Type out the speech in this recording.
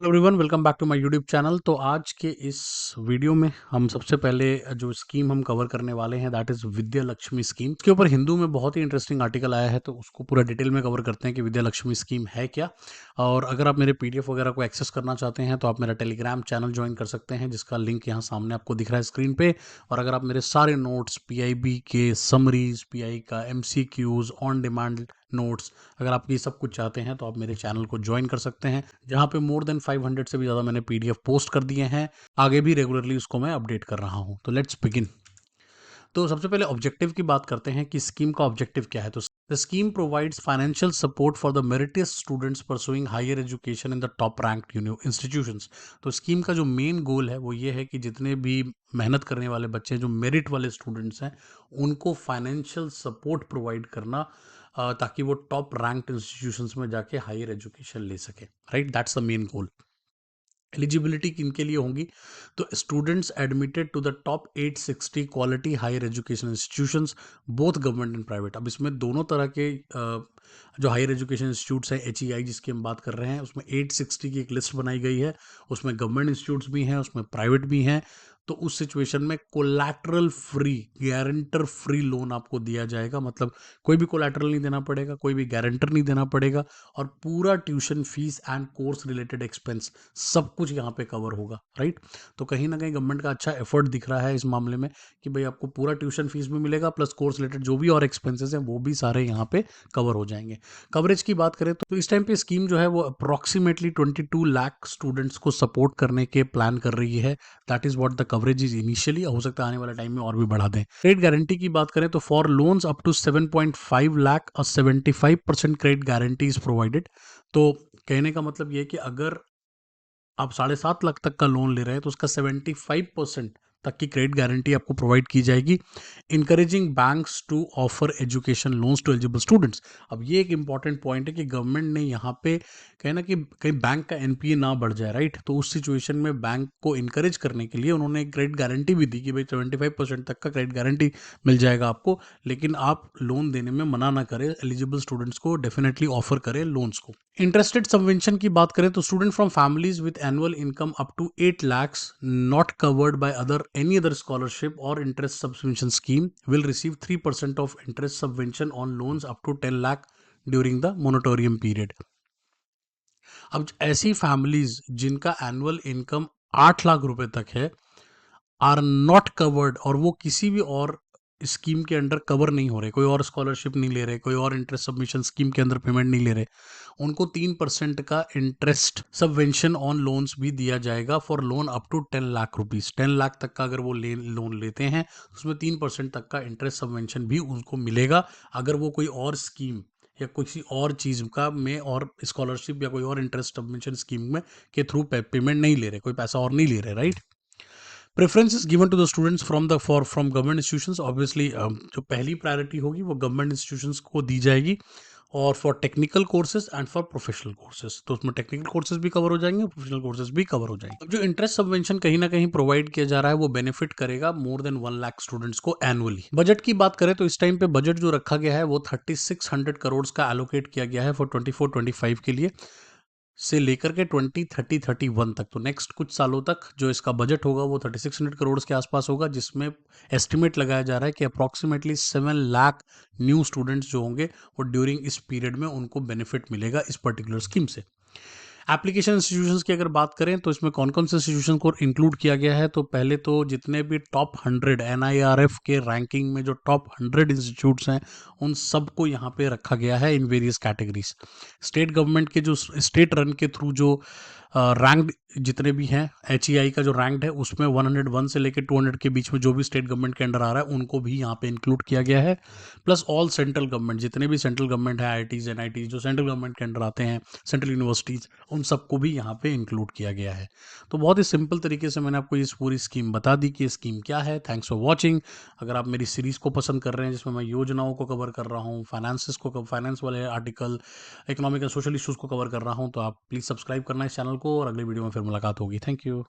Hello everyone, welcome back to my YouTube channel. तो आज के इस वीडियो में हम सबसे पहले जो स्कीम हम कवर करने वाले हैं that is Vidya Lakshmi scheme. इसके ऊपर हिंदू में बहुत ही इंटरेस्टिंग आर्टिकल आया है, तो उसको पूरा डिटेल में कवर करते हैं कि विद्या लक्ष्मी स्कीम है क्या। और अगर आप मेरे पीडीएफ वगैरह को एक्सेस करना चाहते हैं तो आप मेरा टेलीग्राम चैनल ज्वाइन कर सकते हैं, जिसका लिंक यहाँ सामने आपको दिख रहा है स्क्रीन पे। और अगर आप मेरे सारे नोट्स, पीआईबी के समरीज, पीआई का एमसीक्यूज, ऑन डिमांड नोट्स, अगर आप ये सब कुछ चाहते हैं तो आप मेरे चैनल को ज्वाइन कर सकते हैं, जहाँ पे मोर देन 500 से भी ज़्यादा मैंने पीडीएफ पोस्ट कर दिए हैं। आगे भी रेगुलरली उसको मैं अपडेट कर रहा हूँ। तो लेट्स बिगिन। तो सबसे पहले ऑब्जेक्टिव की बात करते हैं कि स्कीम का ऑब्जेक्टिव क्या है। तो the scheme provides financial support for the meritorious students pursuing higher education in the top ranked institutions. तो स्कीम का जो मेन गोल है वो ये है कि जितने भी मेहनत करने वाले बच्चे हैं, जो मेरिट वाले स्टूडेंट्स हैं, उनको फाइनेंशियल सपोर्ट प्रोवाइड करना, ताकि वो टॉप रैंक्ड इंस्टीट्यूशंस में जाके हायर एजुकेशन ले सके। Right, that's the main goal. Eligibility किनके लिए होंगी? तो students admitted to the top 860 quality higher education institutions, both government and private. अब इसमें दोनों तरह के जो हायर एजुकेशन इंस्टीट्यूट्स हैं, HEI जिसकी हम बात कर रहे हैं, उसमें 860 की एक लिस्ट बनाई गई है। उसमें गवर्नमेंट इंस्टीट्यूट्स भी हैं, उसमें प्राइवेट भी हैं। तो उस सिचुएशन में collateral free, guarantor free loan आपको दिया जाएगा। मतलब कोई भी कोलैटरल नहीं देना पड़ेगा, कोई भी गारंटर नहीं देना पड़ेगा, और पूरा tuition fees and course related expense सब कुछ यहाँ पे कवर होगा। राइट, तो कहीं ना कहीं गवर्नमेंट का अच्छा एफर्ट दिख रहा है इस मामले में कि भाई आपको पूरा ट्यूशन फीस भी मिलेगा, प्लस कोर्स रिलेटेड जो भी और एक्सपेंसेस हैं वो भी सारे यहाँ पे कवर हो जाएंगे। कवरेज की बात करें तो इस टाइम पे स्कीम जो है वो अप्रोक्सीमेटली 22 लाख स्टूडेंट्स को सपोर्ट करने के प्लान कर रही है। That is what the coverage is initially. हो सकता है आने वाले टाइम में और भी बढ़ा दें। क्रेडिट गारंटी की बात करें तो for loans up to 7.5 lakh और 75% क्रेडिट गारंटी इज प्रोवाइडेड। तो कहने का मतलब ये है कि अगर आप 7.5 लाख तक का लोन ले रहे हैं तो उसका 75% तक की क्रेडिट गारंटी आपको प्रोवाइड की जाएगी। Encouraging banks to offer education loans to eligible students. अब ये एक इंपॉर्टेंट पॉइंट है कि गवर्नमेंट ने यहाँ पे कहना कि कहीं बैंक का एनपीए ना बढ़ जाए। राइट, तो उस सिचुएशन में बैंक को इनकरेज करने के लिए उन्होंने एक क्रेडिट गारंटी भी दी कि भाई 75% तक का क्रेडिट गारंटी मिल जाएगा आपको, लेकिन आप लोन देने में मना ना करें, एलिजिबल स्टूडेंट्स को डेफिनेटली ऑफर करें लोन्स को। इंटरेस्टेड सबवेंशन की बात करें तो student from families with annual income up to 8 lakhs not covered by other any other scholarship और interest subvention scheme will receive 3% of interest subvention on loans up to 10 lakh during the moratorium period. अब ऐसी families जिनका annual income 8 lakh रुपए तक है, are not covered, और वो किसी भी और स्कीम के अंडर कवर नहीं हो रहे, कोई और स्कॉलरशिप नहीं ले रहे, कोई और इंटरेस्ट सबमिशन स्कीम के अंदर पेमेंट नहीं ले रहे, उनको 3% का इंटरेस्ट सबवेंशन ऑन लोन्स भी दिया जाएगा for loan up to 10 lakh rupees. 10 lakh तक का अगर वो लोन लेते हैं तो उसमें 3% तक का इंटरेस्ट सबवेंशन भी उनको मिलेगा, अगर वो कोई और स्कीम या किसी और चीज़ का में और स्कॉलरशिप या कोई और इंटरेस्ट सबवेंशन स्कीम में के थ्रू पेमेंट नहीं ले रहे, कोई पैसा और नहीं ले रहे। Right, preference is given to the students from the for from government institutions. Obviously जो पहली प्रायोरिटी होगी वो गवर्नमेंट इंस्टीट्यूशंस को दी जाएगी, और for technical courses and for professional courses. तो उसमें टेक्निकल कोर्सेज भी कवर हो जाएंगे, प्रोफेशनल कोर्सेज भी कवर हो जाएंगे। अब जो इंटरेस्ट सबवेंशन कहीं ना कहीं प्रोवाइड किया जा रहा है वो बेनिफिट करेगा मोर देन 1 लाख स्टूडेंट्स को एनुअली। बजट की बात करें तो इस टाइम पे बजट जो रखा गया है वो 3600 करोड़ का एलोकेट किया गया है फॉर 24-25 के लिए, से लेकर के 2030-31 तक। तो नेक्स्ट कुछ सालों तक जो इसका बजट होगा वो 3600 करोड़ के आसपास होगा, जिसमें एस्टिमेट लगाया जा रहा है कि अप्रॉक्सीमेटली 7 लाख न्यू स्टूडेंट्स जो होंगे वो ड्यूरिंग इस पीरियड में उनको बेनिफिट मिलेगा इस पर्टिकुलर स्कीम से। एप्लीकेशन इंस्टीट्यूशंस की अगर बात करें तो इसमें कौन कौन से इंस्टीट्यूशन को इंक्लूड किया गया है, तो पहले तो जितने भी टॉप 100 NIRF के रैंकिंग में जो टॉप 100 इंस्टीट्यूट्स हैं उन सबको यहाँ पे रखा गया है in various categories. State government के जो स्टेट रन के थ्रू जो रैंक्ड जितने भी हैं, HEI का जो रैंक्ड है उसमें 101 से लेकर 200 के बीच में जो भी स्टेट गवर्नमेंट के अंडर आ रहा है उनको भी यहाँ पे इंक्लूड किया गया है। प्लस ऑल सेंट्रल गवर्नमेंट, जितने भी सेंट्रल गवर्नमेंट है, IITs NITs जो सेंट्रल गवर्नमेंट के अंडर आते हैं, सेंट्रल यूनिवर्सिटीज़, उन सबको भी यहाँ पे इंक्लूड किया गया है। तो बहुत ही सिंपल तरीके से मैंने आपको इस पूरी स्कीम बता दी कि स्कीम क्या है। Thanks for watching. अगर आप मेरी सीरीज़ को पसंद कर रहे हैं जिसमें मैं योजनाओं को कवर कर रहा हूँ, फाइनेंस वाले article, economic and social issues को कवर कर रहा हूँ, तो आप प्लीज़ सब्सक्राइब करना इस चैनल को, और अगले वीडियो में फिर मुलाकात होगी। Thank you.